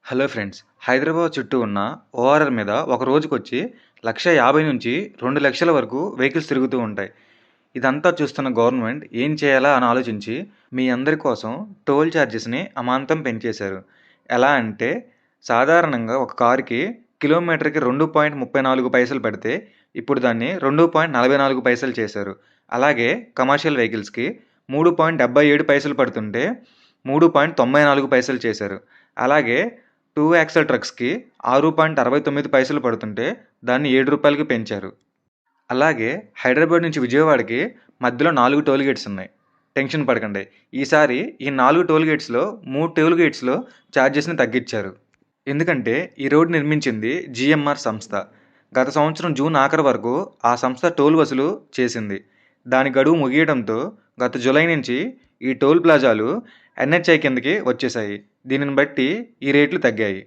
Hello friends. Hyderabad చుట్టూ ఉన్న ORR మీద ఒక రోజుకొచ్చి 1,50,000 నుంచి 2,00,000 వరకు వెహికల్స్ తిరుగుతూ ఉంటాయి. ఇదంతా చూస్తున్న గవర్నమెంట్ ఏం చేయాలా అని ఆలోచించి మీ అందరి కోసం టోల్ చార్జెస్‌ని అమాంతం పెంచేశారు. ఎలా అంటే సాధారణంగా ఒక కారుకి కిలోమీటర్‌కి 2.34 పైసలు పడితే ఇప్పుడు దాన్ని 2.44 పైసలు చేశారు. అలాగే కమర్షియల్ వెహికల్స్‌కి 3.77 పైసలు పడుతుంటే 3.94 పైసలు చేశారు. అలాగే 2 యాక్సెల్ ట్రక్స్‌కి 6.69 పైసలు పడుతుంటే దాన్ని రూ. 7కి పెంచారు. అలాగే హైదరాబాద్ నుంచి విజయవాడకి మధ్యలో 4 టోల్ గేట్స్ ఉన్నాయి. టెన్షన్ పడకండి. ఈసారి ఈ 4 టోల్ గేట్స్‌లో 3 టోల్ గేట్స్‌లో చార్జెస్‌ని తగ్గించారు. ఎందుకంటే ఈ రోడ్ నిర్మించింది జీఎంఆర్ సంస్థ. గత సంవత్సరం జూన్ ఆఖరు వరకు ఆ సంస్థ టోల్ వసూలు చేసింది. దాని గడువు ముగియడంతో గత జులై నుంచి ఈ టోల్ ప్లాజాలు ఎన్‌హెచ్ఐ కిందకి వచ్చేశాయి. దీనిని బట్టి ఈ రేట్లు తగ్గాయి.